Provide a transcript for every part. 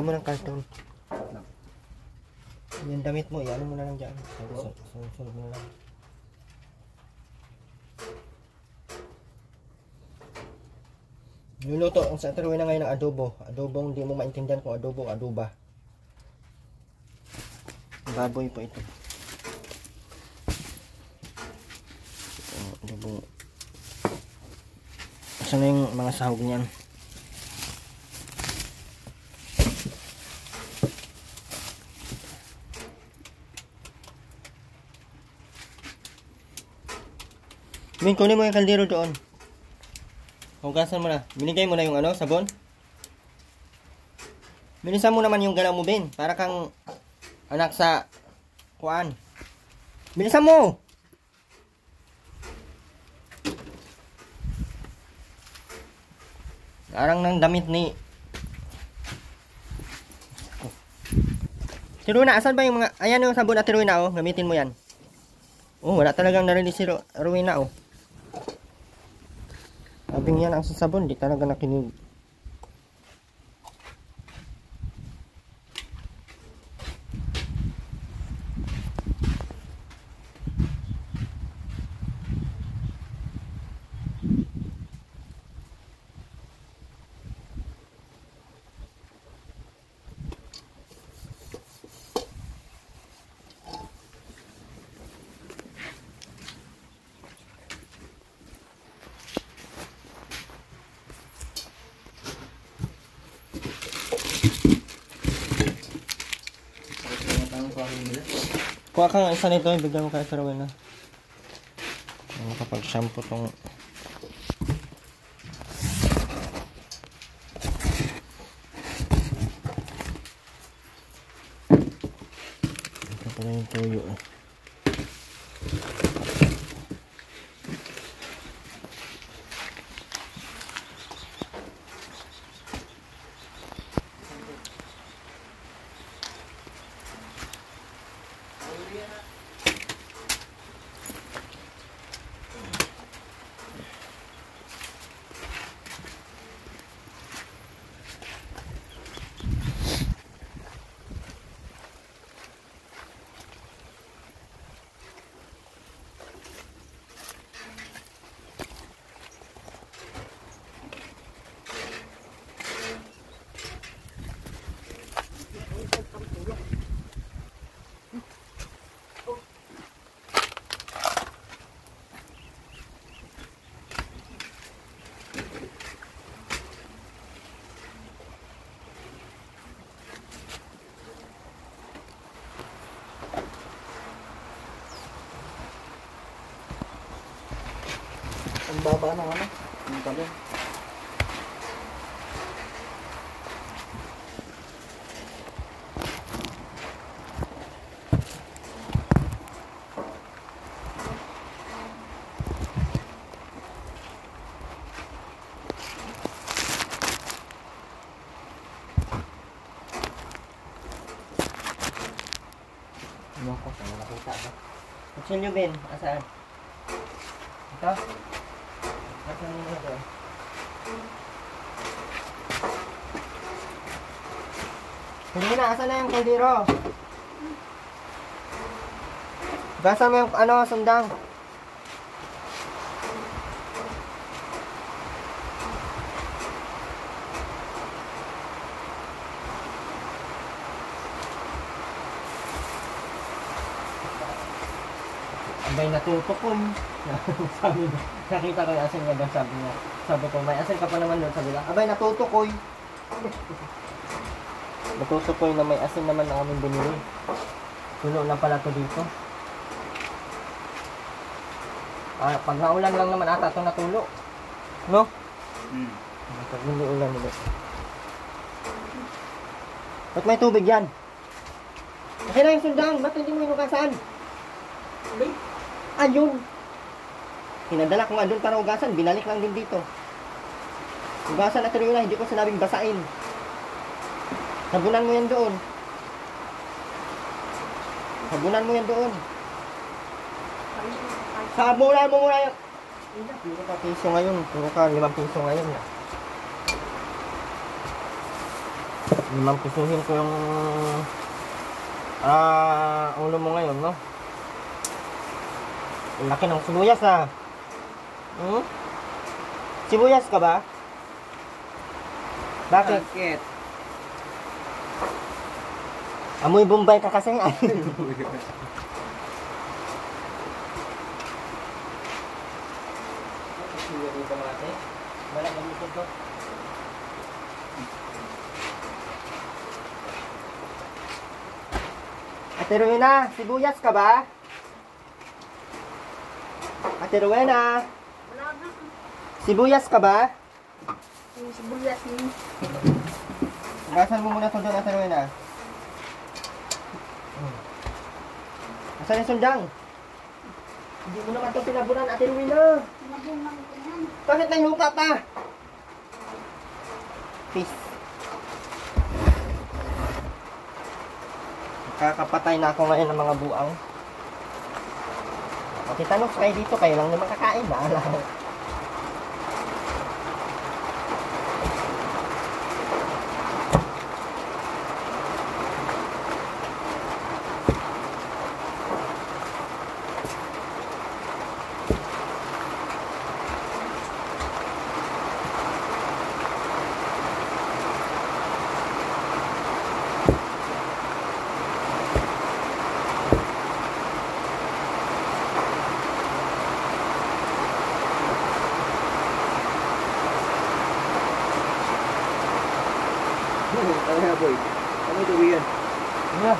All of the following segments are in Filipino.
Lagyan mo ng karton. Yung damit mo, yan mo na lang dyan. Sunod mo na lang. Luluto ang sa tuloy na ngayon ng adobo. Adobong hindi mo maintindihan kung adobo o adoba. Baboy po ito. Adobo. Saan na yung mga sahog niyan? Min, kunin mo yung kaldero doon. Hugasan mo na. Binigay mo na yung ano, sabon. Bilisan mo naman yung galaw mo, Ben. Para kang anak sa kuan. Bilisan mo! Arang ng damit ni Tiruna, asan ba yung mga... Ayan yung sabon na Tiruna, oh. Gamitin mo yan. Oh, wala talagang narinig si Rowena, oh. Sabing yan ang sabon, di talaga nakinig. Kuha ka nga isa nito, ibigay mo kay Rowena. Kapag shampoo tong ito pala yung tuyo. Ang baba na ano? Ang talon. Ano ko? Saan nakita ba? Kutsilyo, Ben. Asaan? Ito? Asaan mo ito? Hindi na. Asan na yung kaldero? Gasa mo yung ano, sundang. Abay, natutukoy. Sabi niya, nakita ko yung asin niya doon, sabi niya. Sabi ko, may asin ka pa naman doon, sabi niya. Abay, natutukoy. Natutukoy na may asin naman na aming binili. Tulo lang pala to dito. Pag naulan lang naman ata ito natulo. No? Pag hindi ulan ulit. Ba't may tubig yan? Okay na yung sundang. Ba't hindi mo inugasan? Ayun. Hinadala ko nga doon para ugasan. Binalik lang din dito. Ugasan at rin na. Hindi ko sinabing basain. Sabunan mo yan doon. Sabunan mo yan doon. Sabunan mo muna yan. Puro ka piso ngayon. Puro ka 5 piso ngayon. Limampisuhin ko yung ulo mo ngayon, no? Ang laki ng sibuyas, ha? Hmm? Sibuyas ka ba? Bakit? Bakit? Amoy Bombay ka kasi. Ay. Ate Rowena, sibuyas ka ba? Ate Rowena, Wala na. sibuyas ka ba? Yung sibuyas ni. Gasan mo muna ito doon, Ate Rowena. Asan yung sundang? Hindi mo naman ito pinabunan, Ate Rowena. Nabunang ko yan. Bakit may lupa pa? Peace. Kakapatay na ako ngayon ng mga buang. Okay, tanong kayo dito, kayo lang naman kakain. Bahala. Ano boy? Ano ito yan? Ano?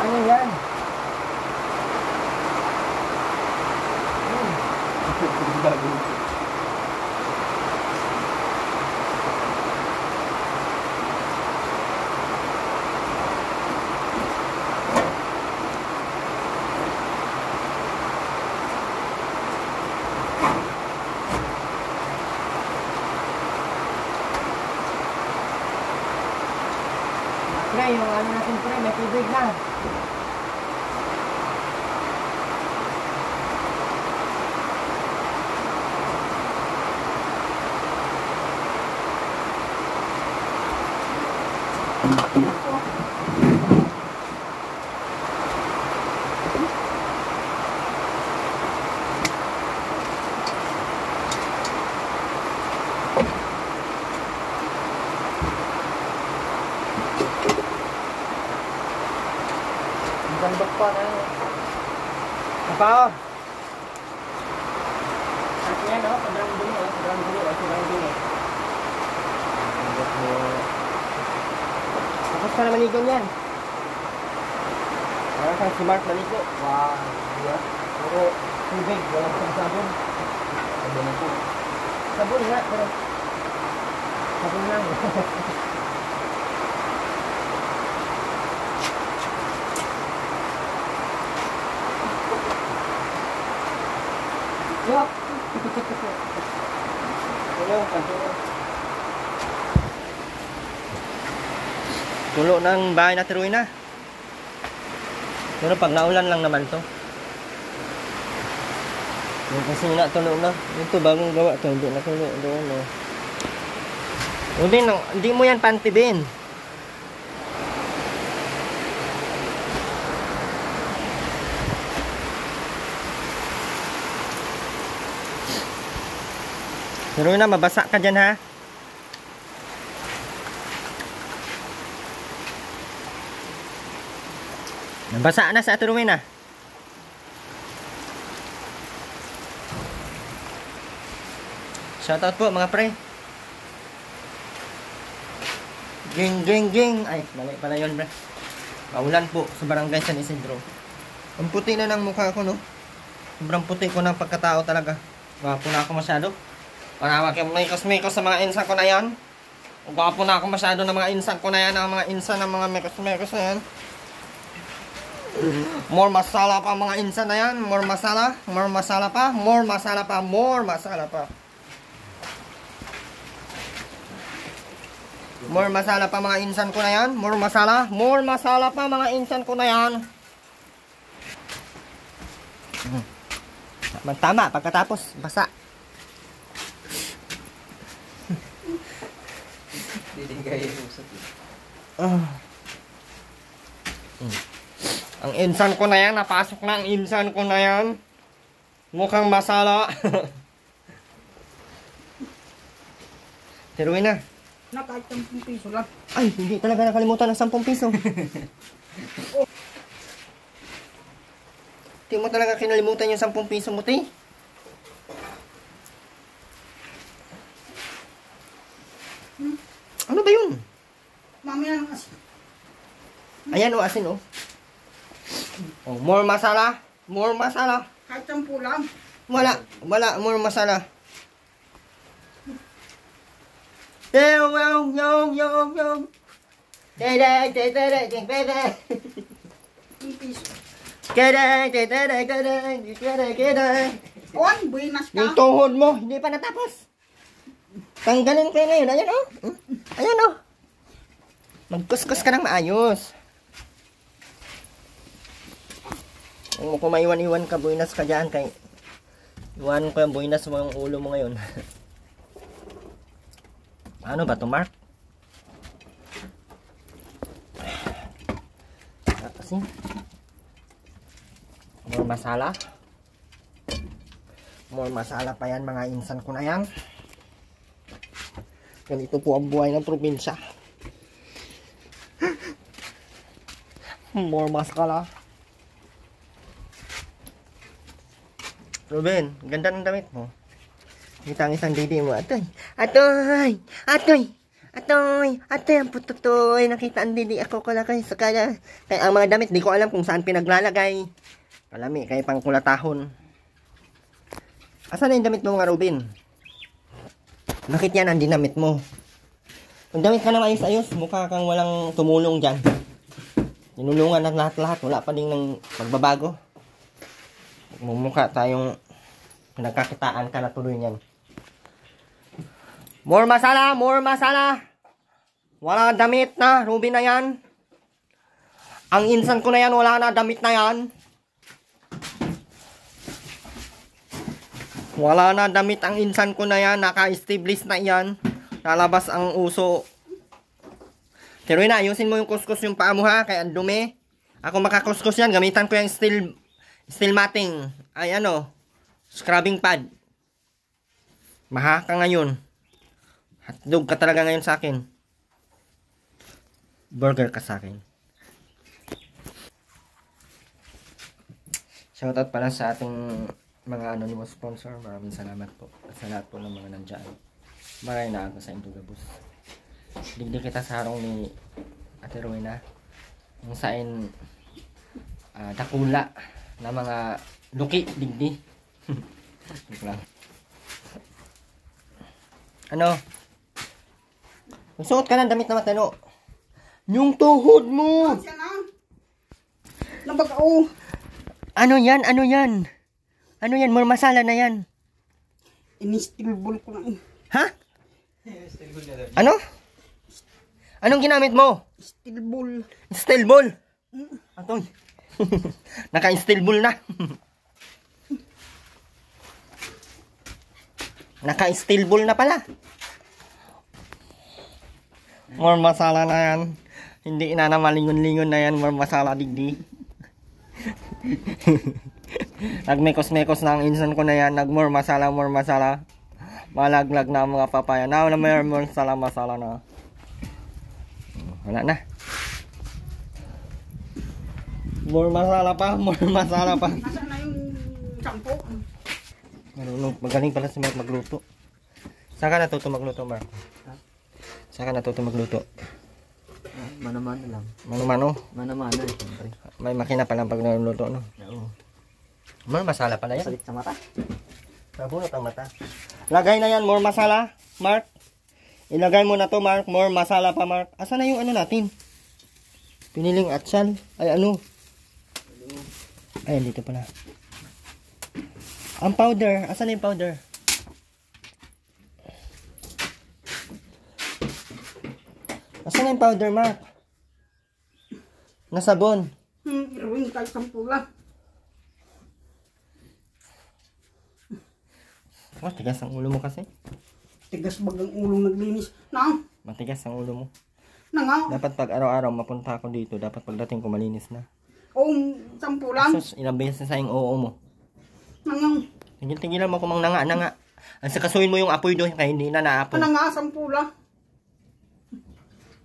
Ano yan? Pre, yung ano natin pre, may tubig na. Gandok pa na yun. Napao. At yan o, sobrang dumi o, sobrang dumi o, sobrang dumi. Gandok mo. Tapos ka na maligon yan. Parang kang smart maligo. Wow. Diba? Puro tubig, walang sabon. Sabon ako. Sabon nga, pero sabon lang. Yup! Tulong, pagtulong. Tulo ng bahay na Rowena. Pero pag naulan lang naman to. Yung kasi na tulo na. Ito bagong gawa to. Hindi na tulo doon. Hindi mo yan pantibin. Pero na, mabasa ka dyan ha. Nabasa na sa Ate Rowena. Shoutout po mga pre. Ging ging ging. Ay, mali pala yun pre. Paulan po sa barangay San Isidro. Ang puti na ng mukha ko no. Sobrang puti ko ng pagkatao talaga. Gwapo na ako masyado. Panawag yung mekos-mekos sa mga insan ko na yan. Gwapo na ako masyado ng mga insan ko na yan. Ang mga insan ng mga mekos-mekos na yan. More masala pa mga insan na yan. More masala. More masala pa. More masala pa. More masala pa. More masala pa mga insan ko na yan. More masala. More masala pa mga insan ko na yan. Tama. Pagkatapos, basa. Hindi kaya usap eh. Ah. Ang insan ko na yan, napasok na ang insan ko na yan. Mukhang masala. Tiruin na. Kahit 10 piso lang. Ay, hindi talaga nakalimutan ng 10 piso. Hindi mo talaga kinalimutan yung 10 piso mo, te. Ano ba yun? Mamaya lang kasi. Ayan o, asin o. Oh, more masala. More masala. Kahit 10 lang. Wala, more masala. Yung. Dede. 10 piso. On, buenas ka. Yung tuhod mo, hindi pa natapos. Tanggalin ko yun ngayon. Ayan o. Ayan o. Magkuskus ka ng maayos. Kung maiwan-iwan ka, buinas ka dyan. Kay iwan ko yung buinas mo yung ulo mo ngayon. Ano ba to, Mark? Kasi more masala. More masala pa yan, mga insan ko na yan. Ganito po ang buhay ng probinsya. More masala. Ruben, ganda ng damit mo. Kita ang isang didi mo. Atoy, ang pututoy. Nakita ang didi ako kalakay sa kaya. Kaya ang mga damit, di ko alam kung saan pinaglalagay. Palami, kaya pang kulatahon. Asan na yung damit mo, mga Ruben? Bakit yan ang dinamit mo? Kung damit ka na maayos-ayos, mukha kang walang tumulong dyan. Tinulungan ng lahat-lahat. Wala pa din ng pagbabago. Mumukha tayong pinagkakitaan ka na tuloy niyan. More masala, more masala. Wala damit na, Ruben na yan. Ang insan ko na yan, wala na damit na yan. Wala na damit ang insan ko na yan, naka-establish na yan. Lalabas ang uso. Pero na, ayusin mo yung kuskus yung paa mo ha, kaya ang dumi. Ako makakuskus yan, gamitan ko yung steel matting. Ay ano, scrubbing pad. Maha ka ngayon. Hotdog ka talaga ngayon sa akin. Burger ka sa akin. Shoutout pala sa ating mga anonymous sponsor. Maraming salamat po sa lahat po ng mga nandyan. Maray na ako sa Indugabus. Digdi kita sa harong ni Ate Rowena. Kung saan dakula na mga luki digdi. Lang. Ano? Magsuot ka ng damit na matano. Yung tuhod mo. Siya na. Nabag-o. Ano yan? Ano yan? Ano yan? More masala na yan. Inistilbol ko na eh. Ha? Ano? Anong ginamit mo? Steel ball. Steel ball. Atoy. Naka-steel ball na. Naka-steel ball na pala. More masala na yan. Hindi na malingon-lingon na yan. More masala digdi. Nagmekos-mekos na ang insan ko na yan. Nag-more masala, more masala. Malaglag na ang mga papaya. Now na may more masala na. Wala na. More masala pa, more masala pa. Nasaan na yung sampo? Marunong, magaling pala si Mark magluto. Saan ka natuto magluto, Mark? Saan ka natuto magluto? Mano-mano lang. Mano-mano? Mano-mano eh, siyempre. May makina palang pag naluluto, no? Oo. More masala pala yan. Salit sa mata. Nabunot ang mata. Lagay na yan, more masala, Mark. Ilagay mo na to, Mark. More masala pa, Mark. Asan na yung ano natin? Piniling atsal. Ay, ano? Ay, dito pala. Ang powder. Asan na yung powder? Asan na yung powder, Mark? Nasabon. Iruin kahit sampo lang. Oh, tigas ang ulo mo kasi. Tigas bagang ulong naglinis. Na, Matigas ang ulo mo. Nangaw. Dapat pag araw-araw mapunta ako dito, dapat pagdating ko malinis na. O, 10 lang. Sus, ilang beses na sayang oo mo. Nangaw. Tigil-tigilan mo kumang nanga. Ang sakasuin mo yung apoy doon, kaya hindi na naapoy. Nangaw, 10 lang.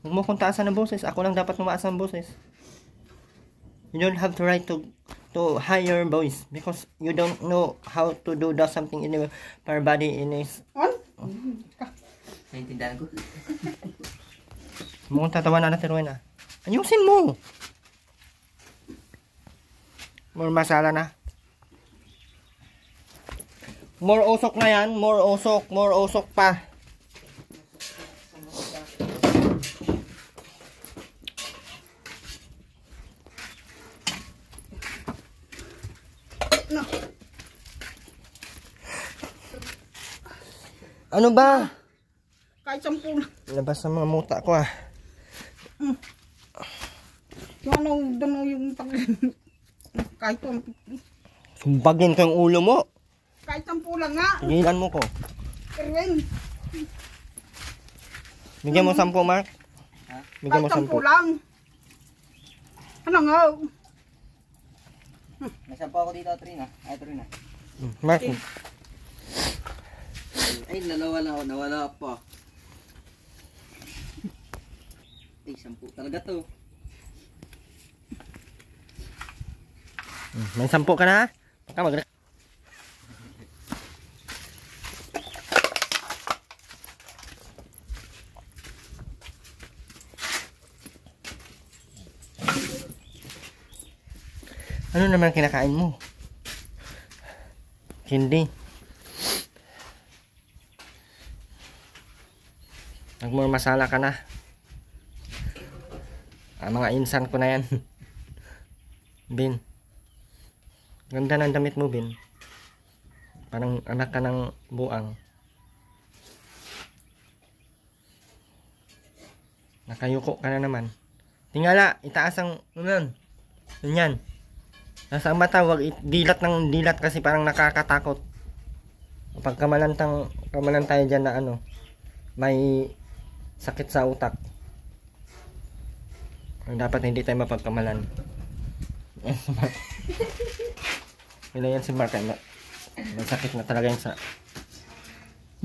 Huwag mo kung taasan ng boses. Ako lang dapat tumaas ng boses. You don't have to right to higher voice because you don't know how to do that something in the per body in his. On? Naintindihan ko. Mukhang tatawa na natin, Rowena. Ayusin mo. More masala na. More usok na yan. More usok pa. No. Ano ba? Kahit 10 lang. Labas ang mga muta ko ah. Yung ano, doon yung pag... Kahit 150. Sumbagin ko yung ulo mo. Kahit 10 lang nga. Tigilan mo ko. Erwin. Bigyan mo 10, Mark. Ha? Bigyan mo Kahit 10 10. lang. Ano nga? May 10 ako dito, Trina. Ay, Trina. Mark. Ay, nawala pa. Ay, 10 talaga to. May 10 ka na? Baka mag... Ano naman kinakain mo? Hindi. Nagmurmasala ka na. Mga insan ko na yan. Bin. Ganda ng damit mo, Bin. Parang anak ka ng buang. Nakayuko ka na naman. Tingala, itaas ang... Ano yan? Nasa ang mata, wag dilat ng dilat kasi parang nakakatakot. Pag kamalan tayo dyan na ano, may sakit sa utak. Dapat hindi tayo mapagkamalan. Wala yan si Mark. May sakit na talaga yan sa...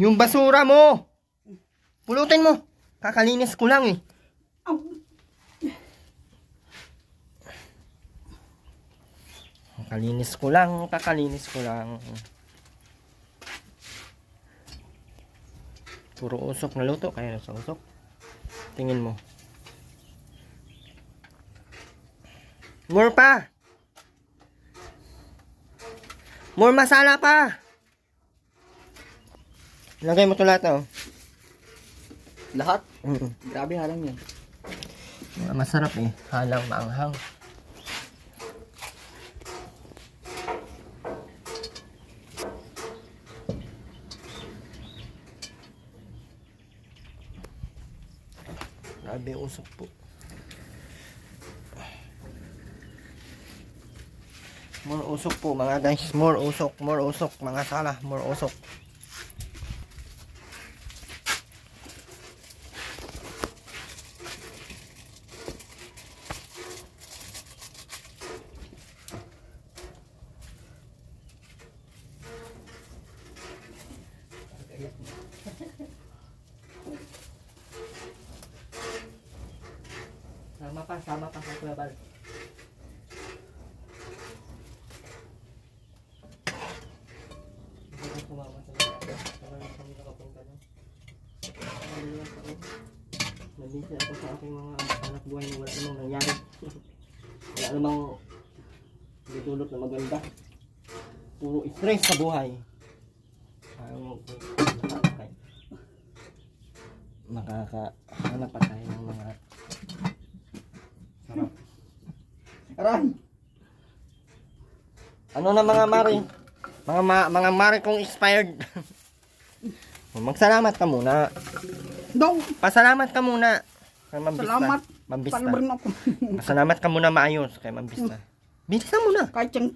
Yung basura mo! Pulutin mo! Kakalinis ko lang eh. Kakalinis ko lang. Puro usok na luto, kaya nasa usok. Tingin mo. More pa! More masala pa! Lagay mo ito lahat, oh. Lahat? Grabe halang yan. Masarap eh. Halang maanghang. Grabe usok po. More usok po mga guys. More usok. Mga sala. More usok. Sama pa sa Kuya Bal. Nabisi ako sa aking mga anak buhay na wala namang nangyari. Wala namang dudulot na maganda. Puro stress sa buhay. Makakahanap pa tayo ng mga sarap. Aray! Ano na mga mari? Mga mari kong expired. Magsalamat ka muna. Daw. Pasalamat ka muna. Kay Mambista. Salamat. Mambista. Palabran ako. Pasalamat ka muna maayos kay Mambista. Bilisan mo na. Kahit yung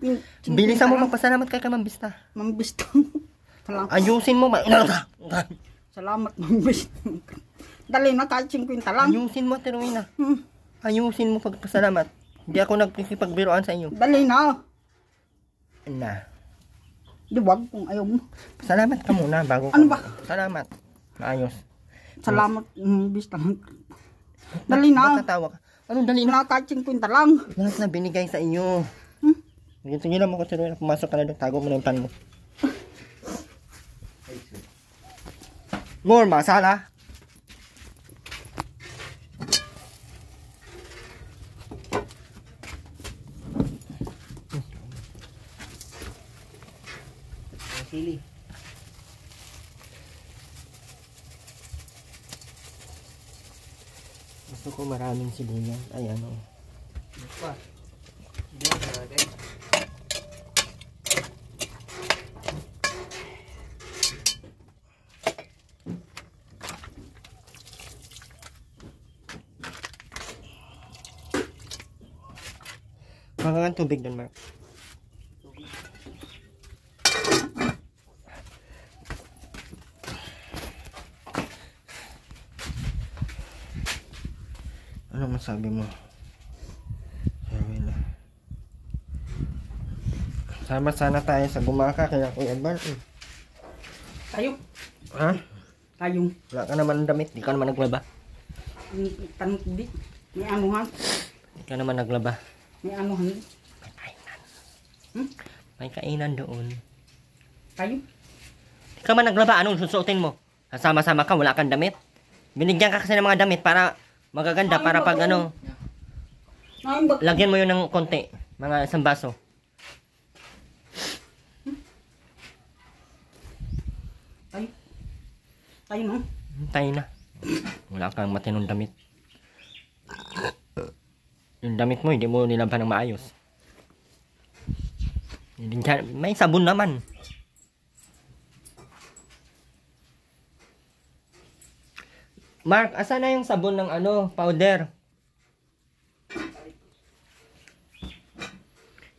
Bilisan mo magpasalamat kay Mambista. Mambista. Salamat. Ayusin mo. Salamat, Mambista. Dali na kahit 50 lang. Ayusin mo, Ate Rowena. Hmm. Ayusin mo pagpasalamat. Hindi ako nagkikipagbiroan sa iyo. Dali na. Na. Di wag kung ayaw mo. Salamat ka muna bago Ano ka- ba? Salamat. Maayos. Salamat. Bista lang. Dali na. Ba't tatawa ka? Anong dali na? Na kahit 50 lang. Lahat na binigay sa iyo. Hmm? Tigilan mo ko, Ate Rowena. Pumasok ka na doon. Tago mo na yung pan mo. More masala. Sili. Gusto ko maraming sibuyas. Ay, ano. Pa. Diyan na natin. Baka tubig doon, Mark. Ano masabi mo? Sabi na. Sama sana tayo sa gumaka kaya Kuya Edmar. Tayo. Ha? Tayo. Wala ka naman ng damit. Di ka naman naglaba. Tanong di. May anuhan. Di ka naman naglaba. May anuhan. May kainan. Hmm? May kainan doon. Tayo. Di ka man naglaba. Anong susuotin mo? Sama-sama ka. Wala kang damit. Binigyan ka kasi ng mga damit para magaganda. Para pag ano, Ay, bak. lagyan mo yun ng konti. Mga isang baso. Tayo. Tayo no. Tayo na. Wala kang matinong damit. Yung damit mo, hindi mo nilaban ng maayos. May sabon naman. Mark, asan na yung sabon ng ano, powder?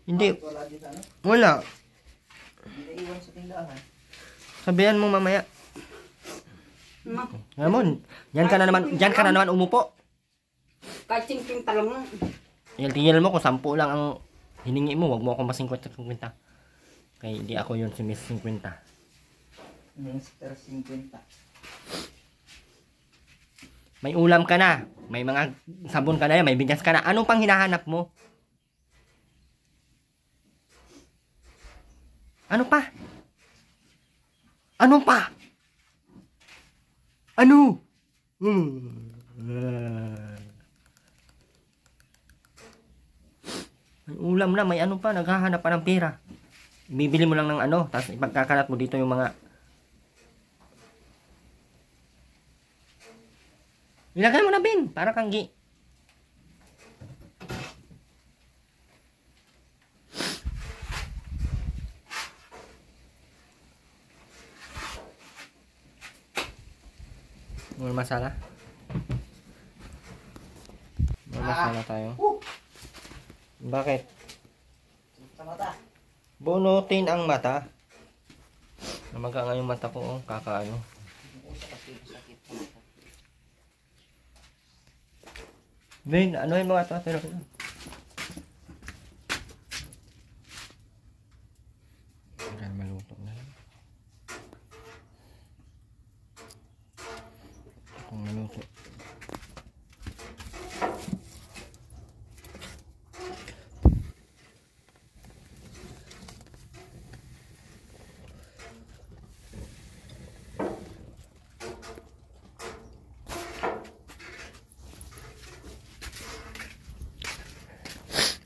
Hindi. Wala dito ano? Wala. Hindi na iwan sa tindahan. Sabihan mo mamaya. Ramon, yan ka na naman umupo. Kahit 50 lang. Tingnan mo kung 10 lang ang hiningi mo, wag mo akong mas 50. Kaya hindi ako yun si Miss 50. Mr. 50. May ulam ka na, may mga sabon ka na, may bigas ka na. Anong pang hinahanap mo? Ano pa? Ano pa? Ano? May ulam na, may ano pa, naghahanap pa ng pera. Bibili mo lang ng ano, tapos ipagkakalat mo dito yung mga... Ilagay mo na, Ben, para kang gi. More masala. More masala tayo. Bakit? Sa mata. Bunutin ang mata. Namaga nga yung mata ko, oh. Kakaano. Kasi sakit sa mata. Ben, ano yung mga ito? Pero, ayan, maluto na yan. Kung maluto.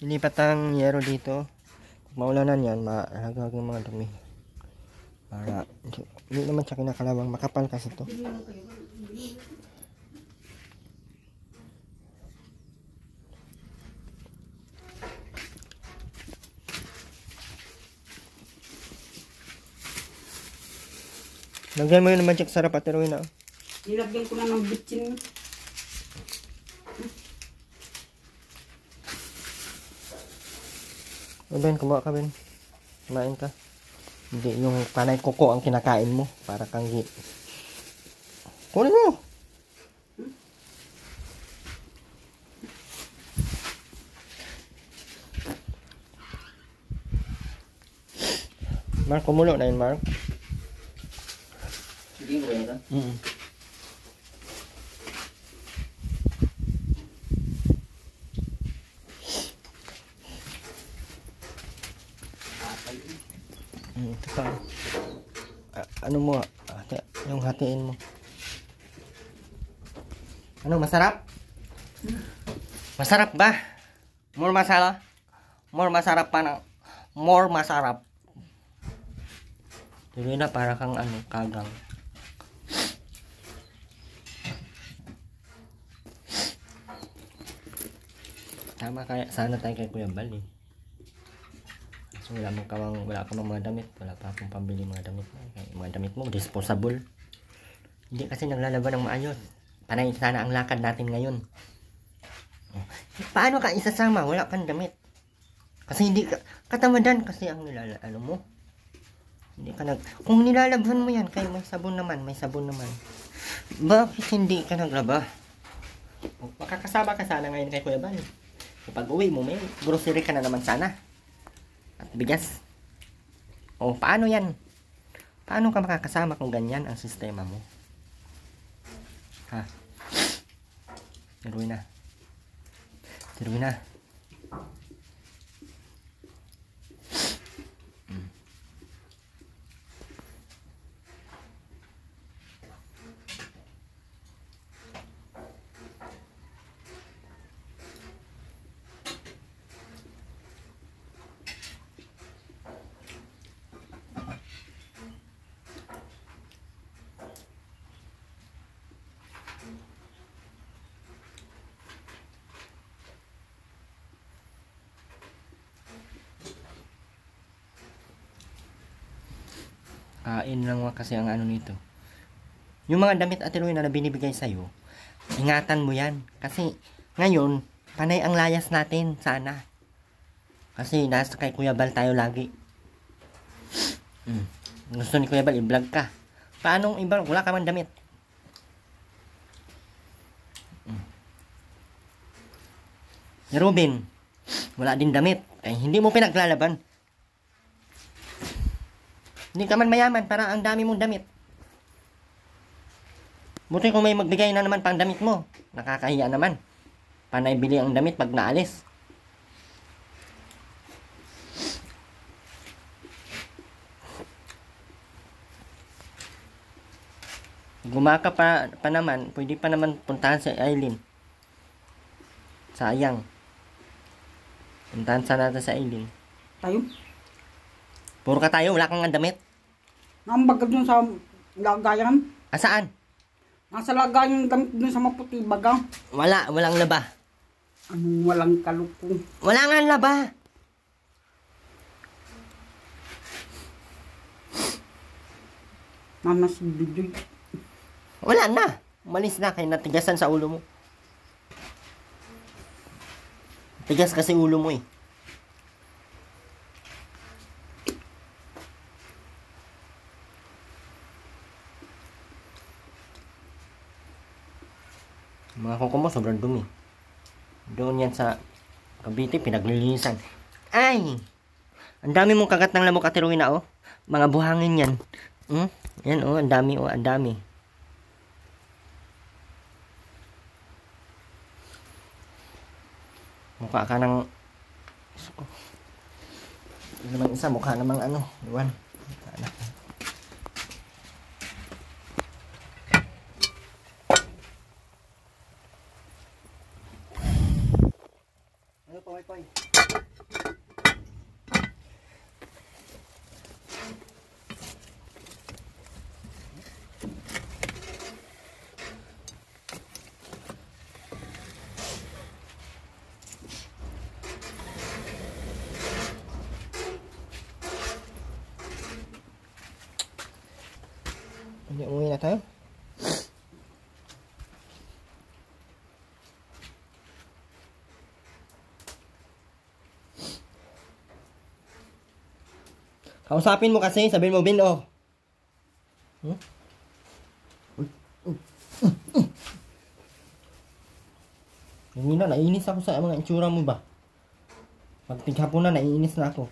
Ilipat ang yero dito. Pag maulanan yan, mahagag yung mga dumi. Para, hindi naman siya kinakalawang. Makapal kasi to. Lagyan mo yun ng magic sarap at Rowena. Nilagyan ko na ng bitsin. Ben, kumuha ka, Ben. Kumain ka. Hindi, yung panay kuko ang kinakain mo. Para kang gi. Kunin mo! Mark, kumulo na yun, Mark. Hindi ko ba ito? Mm. Ito pa. Ano mo? Yung hatiin mo. Ano, masarap? Masarap ba? More masarap? More masarap pa na. More masarap. Tuloy na para kang ano, kagang. Tama kaya sana tayo kay Kuya Bal eh. So wala ka mang mga damit, wala pa akong pambili mga damit mo. Mga damit mo disposable. Hindi kasi naglalaban ng maayos. Panay sana ang lakad natin ngayon. Paano ka isasama? Wala kang damit. Kasi hindi ka katamadan kasi ang ano mo. Hindi ka kung nilalabhan mo yan, kaya may sabon naman. Bakit hindi ka naglaba? Makakasama ka sana ngayon kay Kuya Bal. Kapag uwi mo, may grocery ka na naman sana. At bigas. O, paano yan? Paano ka makakasama kung ganyan ang sistema mo? Ha? Tiruin na. Kain lang kasi ang ano nito. Yung mga damit at tiruin na binibigay sa'yo, ingatan mo yan. Kasi ngayon, panay ang layas natin sana. Kasi nasa kay Kuya Bal tayo lagi. Gusto ni Kuya Bal, i-vlog ka. Paanong i-vlog? Wala ka man damit. Ni Ruben, wala din damit. Ay, hindi mo pinaglalaban. Hindi ka man mayaman, para ang dami mong damit. Buti kung may magbigay na naman pang damit mo. Nakakahiya naman. Panay bili ang damit pag naalis. Gumaka pa naman, pwede pa naman puntahan si Aileen. Sayang. Puntahan sana natin sa Aileen. Tayo. Puro ka tayo, wala kang damit. Nambagad dun sa lagayan. Saan? Nasa lagayan gamit dun sa maputi baga. Walang laba. Anong walang kalukong. Wala nga laba. Mama si Bidoy. Wala na. Umalis na kaya natigasan sa ulo mo. Tigas kasi ulo mo eh. Mga kuko mo sobrang dumi. Doon yan sa Cavite, pinaglilinisan. Ay! Ang dami mong kagat ng lamok at heroina, oh. Mga buhangin yan. Yan, oh. Ang dami, oh. Ang dami. Mukha ka ng... Naman isa, mukha namang ano. Iwan. Poy. Hindi, umuwi na tayo. Kausapin mo kasi, sabihin mo, Bin, oh. Kanina, naiinis ako sa mga itsura mo ba? Pag tighapon na, naiinis na ako.